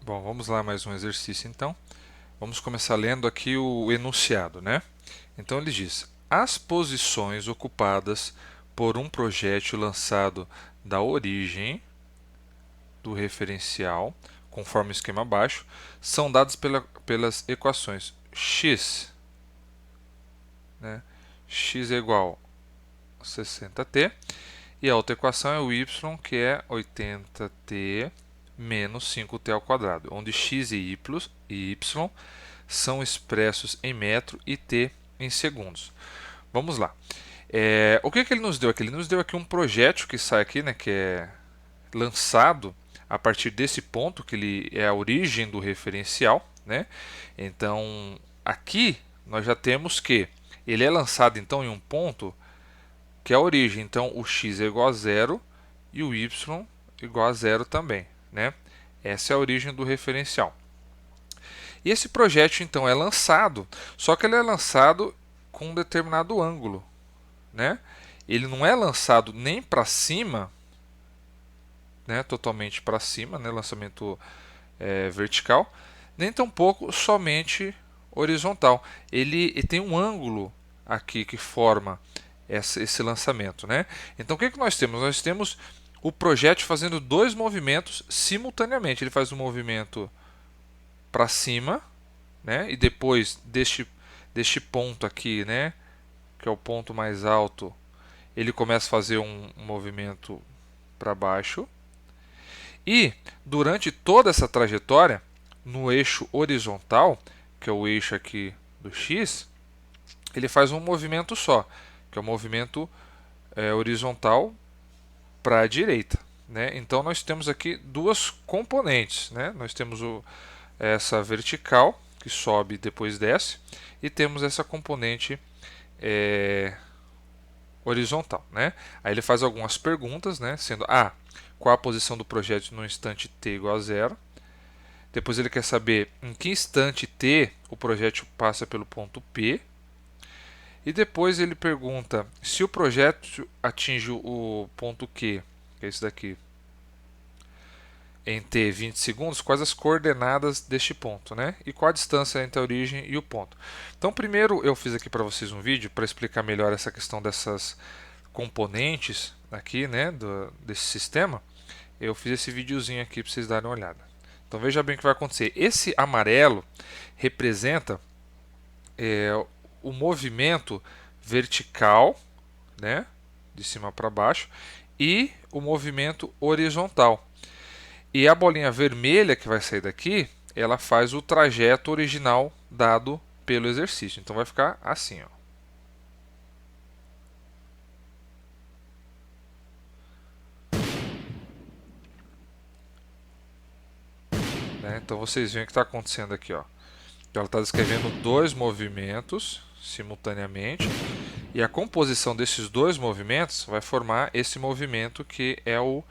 Bom, vamos lá mais um exercício então. Vamos começar lendo aqui o enunciado, né? Então ele diz: as posições ocupadas por um projétil lançado da origem do referencial, conforme o esquema abaixo, são dadas pelas equações x, né? X é igual a 60t, e a outra equação é o y, que é 80t menos 5t ao quadrado, onde x e y são expressos em metro e t em segundos. Vamos lá. O que ele nos deu aqui? Ele nos deu aqui um projétil que sai aqui, né, que é lançado a partir desse ponto, que ele é a origem do referencial, né? Então, aqui nós já temos que ele é lançado então em um ponto que é a origem. Então, o x é igual a zero e o y igual a zero também, né? Essa é a origem do referencial. E esse projétil então é lançado, só que ele é lançado com um determinado ângulo, né? Ele não é lançado nem para cima, né, totalmente para cima, né, lançamento vertical, nem tampouco somente horizontal. Ele tem um ângulo aqui que forma esse lançamento, né? Então o que nós temos? Nós temos o projétil fazendo dois movimentos simultaneamente. Ele faz um movimento para cima, né? E depois deste ponto aqui, né, que é o ponto mais alto, ele começa a fazer um movimento para baixo. E durante toda essa trajetória, no eixo horizontal, que é o eixo aqui do x, ele faz um movimento só, que é o movimento horizontal para a direita, né? Então nós temos aqui duas componentes, né? Nós temos essa vertical, que sobe e depois desce, e temos essa componente horizontal, né? Aí ele faz algumas perguntas, né? Sendo qual a posição do projétil no instante t igual a zero. Depois ele quer saber em que instante t o projétil passa pelo ponto P. E depois ele pergunta se o projétil atinge o ponto Q, que é esse daqui, em t 20 segundos, quais as coordenadas deste ponto, né? E qual a distância entre a origem e o ponto. Então, primeiro eu fiz aqui para vocês um vídeo para explicar melhor essa questão dessas componentes aqui, né, desse sistema. Eu fiz esse videozinho aqui para vocês darem uma olhada. Então veja bem o que vai acontecer. Esse amarelo representa o movimento vertical, né, de cima para baixo, e o movimento horizontal. E a bolinha vermelha que vai sair daqui, ela faz o trajeto original dado pelo exercício. Então vai ficar assim, ó. Né? Então vocês veem o que está acontecendo aqui, ó. Ela está descrevendo dois movimentos simultaneamente, e a composição desses dois movimentos vai formar esse movimento que é o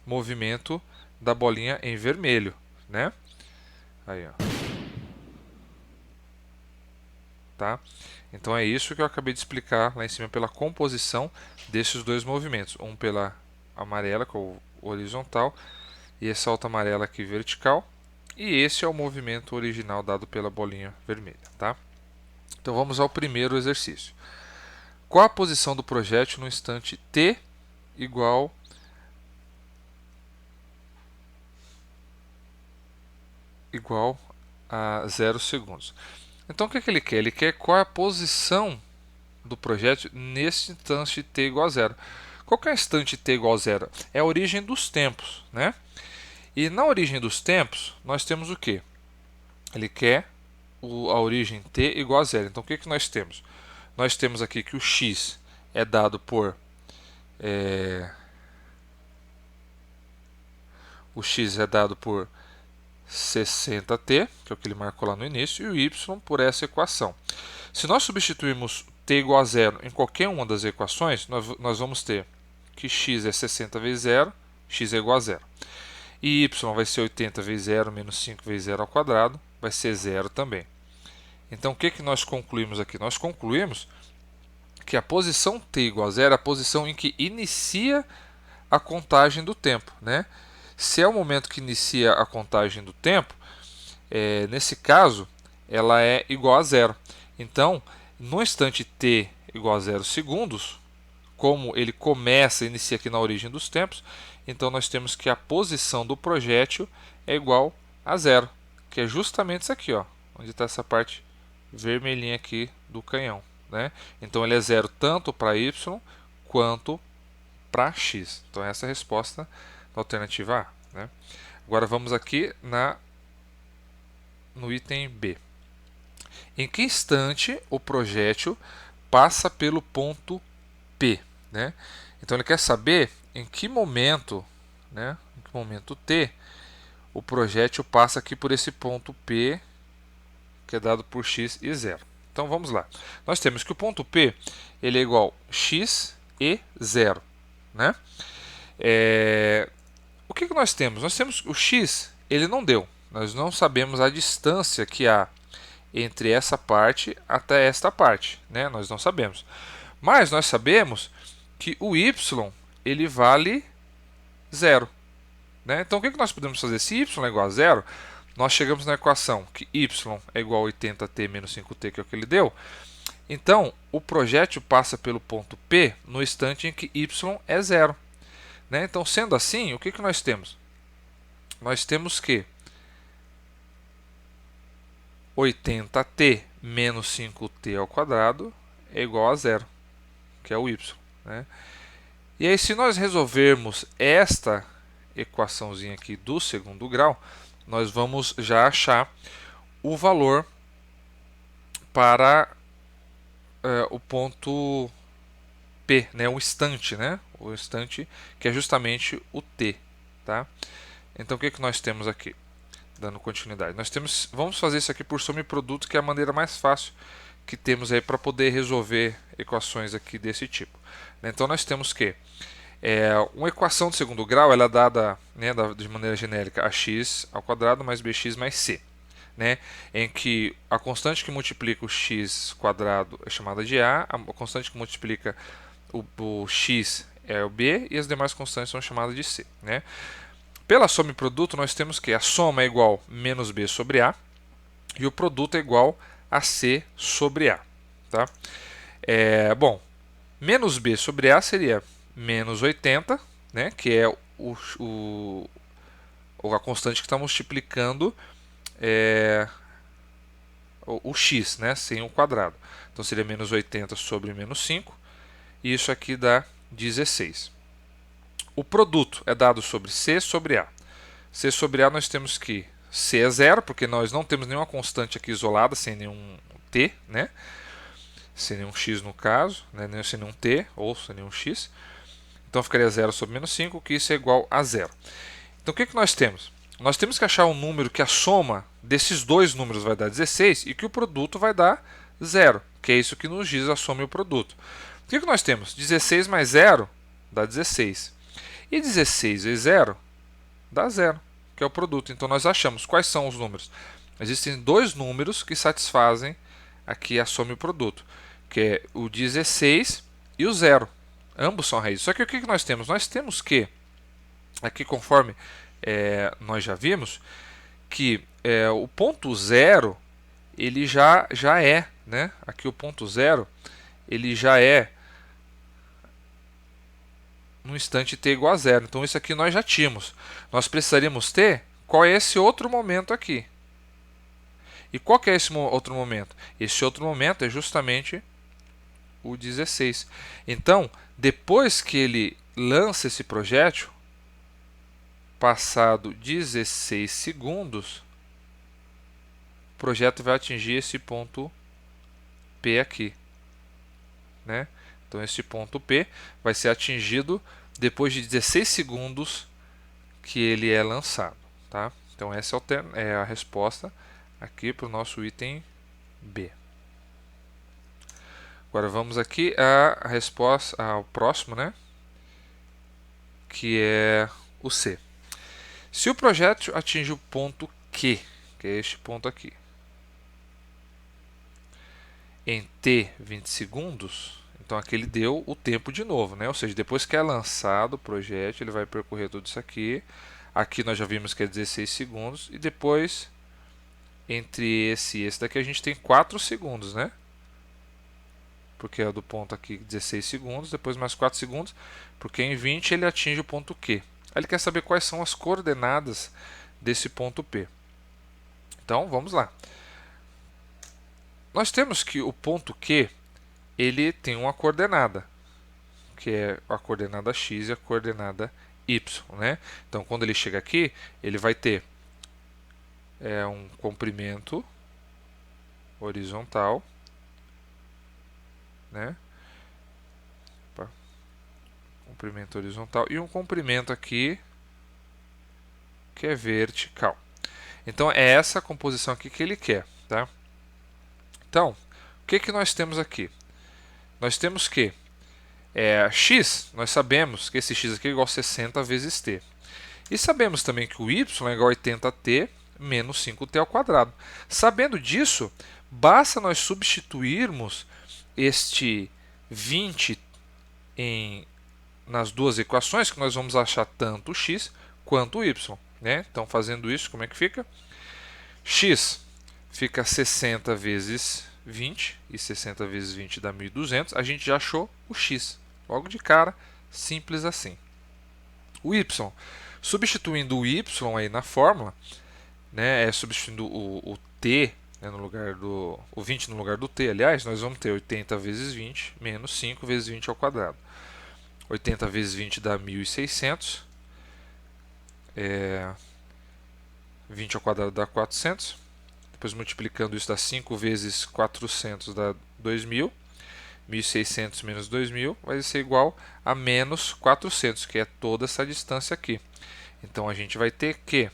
movimento da bolinha em vermelho, né? Aí, ó. Tá? Então é isso que eu acabei de explicar lá em cima pela composição desses dois movimentos, um pela amarela, que é o horizontal, e essa outra amarela aqui vertical, e esse é o movimento original dado pela bolinha vermelha, tá? Então vamos ao primeiro exercício. Qual a posição do projétil no instante t igual a 0 segundos? Então o que ele quer? Ele quer qual é a posição do projétil nesse instante t igual a zero. Qual que é o instante t igual a zero? É a origem dos tempos, né? E na origem dos tempos, nós temos o quê? Ele quer a origem t igual a zero. Então o que nós temos? Nós temos aqui que o x é dado por o x é dado por 60t, que é o que ele marcou lá no início, e o y por essa equação. Se nós substituirmos t igual a zero em qualquer uma das equações, nós vamos ter que x é 60 vezes zero, x é igual a zero. E y vai ser 80 vezes zero menos 5 vezes zero ao quadrado, vai ser zero também. Então o que nós concluímos aqui? Nós concluímos que a posição t igual a zero é a posição em que inicia a contagem do tempo, né? Se é o momento que inicia a contagem do tempo, nesse caso, ela é igual a zero. Então, no instante t igual a 0 segundos, como ele começa, inicia aqui na origem dos tempos, então nós temos que a posição do projétil é igual a zero, que é justamente isso aqui, ó, onde está essa parte vermelhinha aqui do canhão, né? Então ele é zero tanto para y quanto para x. Então essa é a resposta da alternativa A, né? Agora vamos aqui no item B. Em que instante o projétil passa pelo ponto P, né? Então ele quer saber em que momento, né, em que momento t, o projétil passa aqui por esse ponto P, que é dado por x e 0. Então vamos lá. Nós temos que o ponto P ele é igual a x e 0, né? O que nós temos? Nós temos o x, ele não deu. Nós não sabemos a distância que há entre essa parte até esta parte, né? Nós não sabemos. Mas nós sabemos que o y ele vale 0. Né? Então o que nós podemos fazer? Se y é igual a 0, nós chegamos na equação que y é igual a 80t menos 5t, que é o que ele deu. Então o projétil passa pelo ponto P no instante em que y é 0. Né? Então, sendo assim, o que nós temos? Nós temos que 80t menos 5t ao quadrado é igual a 0, que é o y. Né? E aí, se nós resolvermos esta equaçãozinha aqui do segundo grau, nós vamos já achar o valor para o ponto P, né? O instante, né? O instante que é justamente o t. Tá? Então, o que nós temos aqui? Dando continuidade. Vamos fazer isso aqui por soma e produto, que é a maneira mais fácil que temos aí para poder resolver equações aqui desse tipo. Então, nós temos que uma equação de segundo grau ela é dada, né, de maneira genérica, ax ao quadrado mais bx mais c, né, em que a constante que multiplica o x quadrado é chamada de a constante que multiplica o x é o b e as demais constantes são chamadas de c. Né. Pela soma e produto, nós temos que a soma é igual a menos b sobre a e o produto é igual a c sobre a. Tá? Bom, menos b sobre a seria menos 80, né, que é a constante que está multiplicando o x, né, sem o quadrado. Então seria menos 80 sobre menos 5, e isso aqui dá 16. O produto é dado sobre c sobre a. C sobre a nós temos que c é zero, porque nós não temos nenhuma constante aqui isolada, sem nenhum t, né, sem nenhum x no caso, né, sem nenhum t ou sem nenhum x. Então ficaria 0 sobre menos 5, que isso é igual a 0. Então o que nós temos? Nós temos que achar um número que a soma desses dois números vai dar 16 e que o produto vai dar 0, que é isso que nos diz a soma e o produto. O que nós temos? 16 mais 0 dá 16. E 16 vezes 0 dá 0, que é o produto. Então nós achamos quais são os números. Existem dois números que satisfazem aqui a soma e o produto, que é o 16 e o 0. Ambos são raízes. Só que o que nós temos? Nós temos que, aqui conforme nós já vimos, que o ponto zero ele já é, né? Aqui o ponto zero ele já é no instante t igual a zero. Então isso aqui nós já tínhamos. Nós precisaríamos ter qual é esse outro momento aqui. E qual que é esse outro momento? Esse outro momento é justamente o 16. Então, depois que ele lança esse projétil, passado 16 segundos, o projeto vai atingir esse ponto P aqui. Né? Então, esse ponto P vai ser atingido depois de 16 segundos que ele é lançado. Tá? Então, essa é a resposta aqui para o nosso item B. Agora vamos aqui à resposta ao próximo, né? Que é o C. Se o projétil atinge o ponto Q, que é este ponto aqui, em t 20 segundos, então aqui ele deu o tempo de novo, né? Ou seja, depois que é lançado o projétil, ele vai percorrer tudo isso aqui Aqui nós já vimos que é 16 segundos. E depois, entre esse e esse daqui, a gente tem 4 segundos, né? Porque é do ponto aqui 16 segundos, depois mais 4 segundos, porque em 20 ele atinge o ponto Q. Aí ele quer saber quais são as coordenadas desse ponto P. Então, vamos lá. Nós temos que o ponto Q, ele tem uma coordenada, que é a coordenada x e a coordenada y, né? Então, quando ele chega aqui, ele vai ter um comprimento horizontal, né? Opa. Comprimento horizontal e um comprimento aqui que é vertical. Então, é essa composição aqui que ele quer, tá? Então, o que nós temos aqui? Nós temos que x, nós sabemos que esse x aqui é igual a 60 vezes t. E sabemos também que o y é igual a 80t menos 5t ao quadrado. Sabendo disso, basta nós substituirmos este 20 nas duas equações, que nós vamos achar tanto o x quanto o y. Né? Então, fazendo isso, como é que fica? X fica 60 vezes 20, e 60 vezes 20 dá 1.200. A gente já achou o x. Logo de cara, simples assim. O y, substituindo o y aí na fórmula, né, substituindo o t, né, no lugar do o 20 no lugar do t, aliás, nós vamos ter 80 vezes 20 menos 5 vezes 20 ao quadrado. 80 vezes 20 dá 1.600. 20 ao quadrado dá 400. Depois multiplicando isso dá 5 vezes 400 dá 2.000. 1.600 menos 2.000 vai ser igual a menos 400, que é toda essa distância aqui. Então, a gente vai ter que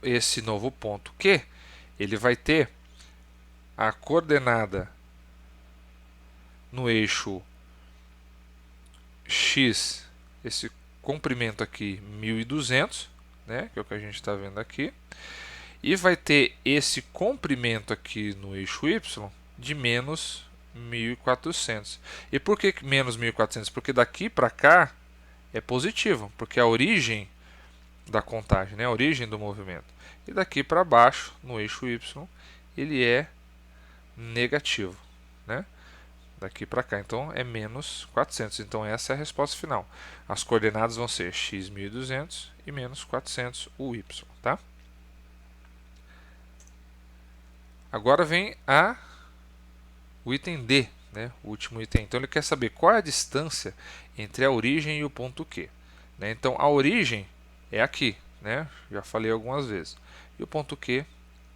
esse novo ponto Q, ele vai ter a coordenada no eixo x, esse comprimento aqui 1.200, né, que é o que a gente está vendo aqui, e vai ter esse comprimento aqui no eixo y de menos 1.400. E por que menos 1.400? Porque daqui para cá é positivo, porque é a origem da contagem, né? A origem do movimento. E daqui para baixo, no eixo y, ele é negativo, né? Daqui para cá, então é menos 400. Então essa é a resposta final. As coordenadas vão ser x 1.200 e menos 400 o y, tá? Agora vem o item D, né? O último item. Então ele quer saber qual é a distância entre a origem e o ponto Q. Né? Então a origem é aqui, né? Já falei algumas vezes. E o ponto Q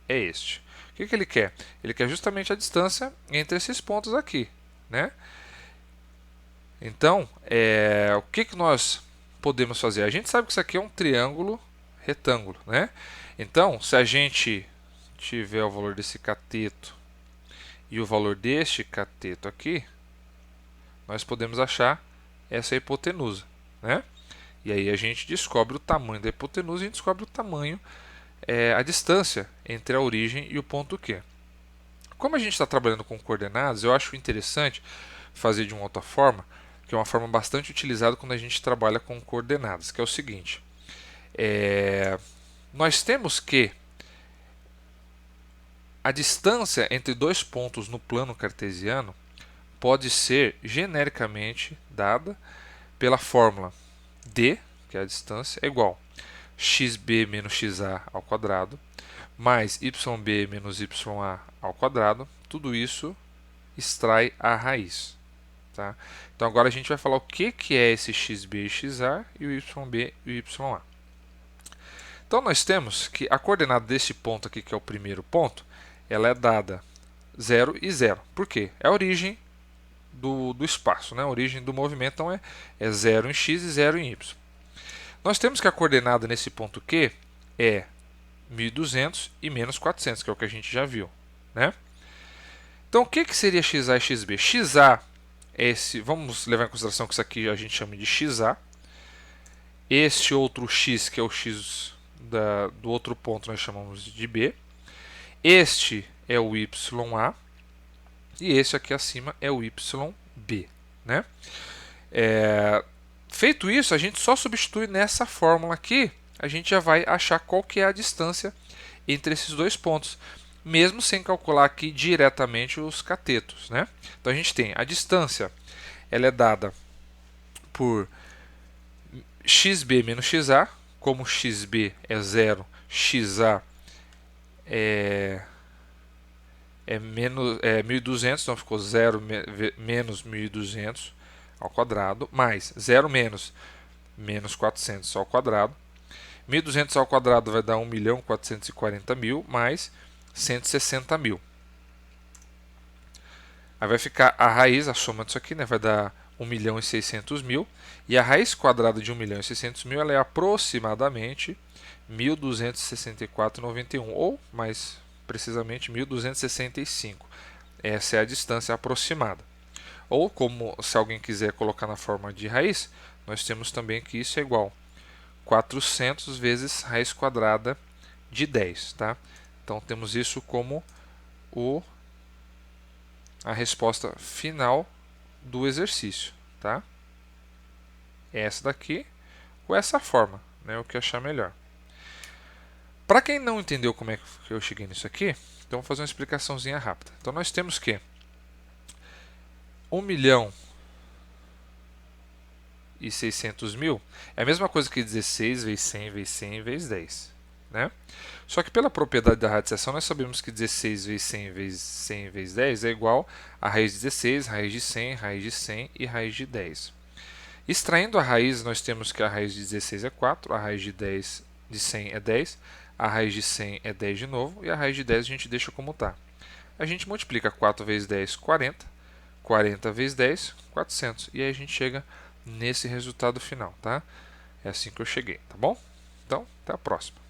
é este. O que ele quer? Ele quer justamente a distância entre esses pontos aqui, né? Então, o que nós podemos fazer? A gente sabe que isso aqui é um triângulo retângulo, né? Então, se a gente tiver o valor desse cateto e o valor deste cateto aqui, nós podemos achar essa hipotenusa, né? E aí a gente descobre o tamanho da hipotenusa e descobre o tamanho, a distância entre a origem e o ponto Q. Como a gente está trabalhando com coordenadas, eu acho interessante fazer de uma outra forma, que é uma forma bastante utilizada quando a gente trabalha com coordenadas, que é o seguinte. Nós temos que a distância entre dois pontos no plano cartesiano pode ser genericamente dada pela fórmula d, que é a distância, é igual a xb menos xa ao quadrado, mais yb menos ya ao quadrado. Tudo isso extrai a raiz. Tá? Então, agora a gente vai falar o que é esse xb e xa e o yb e o ya. Então, nós temos que a coordenada desse ponto aqui, que é o primeiro ponto, ela é dada 0 e 0. Por quê? É a origem do espaço, né? A origem do movimento, então é 0 em x e 0 em y. Nós temos que a coordenada nesse ponto Q é 1.200 e menos 400, que é o que a gente já viu, né? Então, o que seria xa e xb? Xa é esse, vamos levar em consideração que isso aqui a gente chama de xa. Este outro x, que é o x do outro ponto, nós chamamos de b. Este é o ya e esse aqui acima é o yb, né? Feito isso, a gente só substitui nessa fórmula aqui a gente já vai achar qual que é a distância entre esses dois pontos, mesmo sem calcular aqui diretamente os catetos, né? Então a gente tem a distância, ela é dada por xb menos xa, como xb é 0, xa é 1.200, então ficou 0 menos 1.200 ao quadrado, mais 0 menos 400 ao quadrado. 1.200 ao quadrado vai dar 1.440.000 mais 160.000. Aí vai ficar a raiz, a soma disso aqui, né, vai dar 1.600.000. E a raiz quadrada de 1.600.000 ela é aproximadamente 1.264,91, ou mais precisamente 1.265. Essa é a distância aproximada. Ou, como se alguém quiser colocar na forma de raiz, nós temos também que isso é igual a 400 vezes raiz quadrada de 10. Tá? Então, temos isso como a resposta final do exercício. Tá? Essa daqui ou essa forma, né? O que achar melhor. Para quem não entendeu como é que eu cheguei nisso aqui, então vou fazer uma explicaçãozinha rápida. Então nós temos que 1.600.000 é a mesma coisa que 16 vezes 100 vezes 100 vezes 10. Né? Só que pela propriedade da radiciação nós sabemos que 16 vezes 100 vezes 100 vezes 10 é igual a raiz de 16, raiz de 100, raiz de 100 e raiz de 10. Extraindo a raiz, nós temos que a raiz de 16 é 4, a raiz de 10 de 100 é 10, a raiz de 100 é 10 de novo, e a raiz de 10 a gente deixa como está. A gente multiplica 4 vezes 10, 40, 40 vezes 10, 400, e aí a gente chega nesse resultado final, tá? É assim que eu cheguei, tá bom? Então, até a próxima.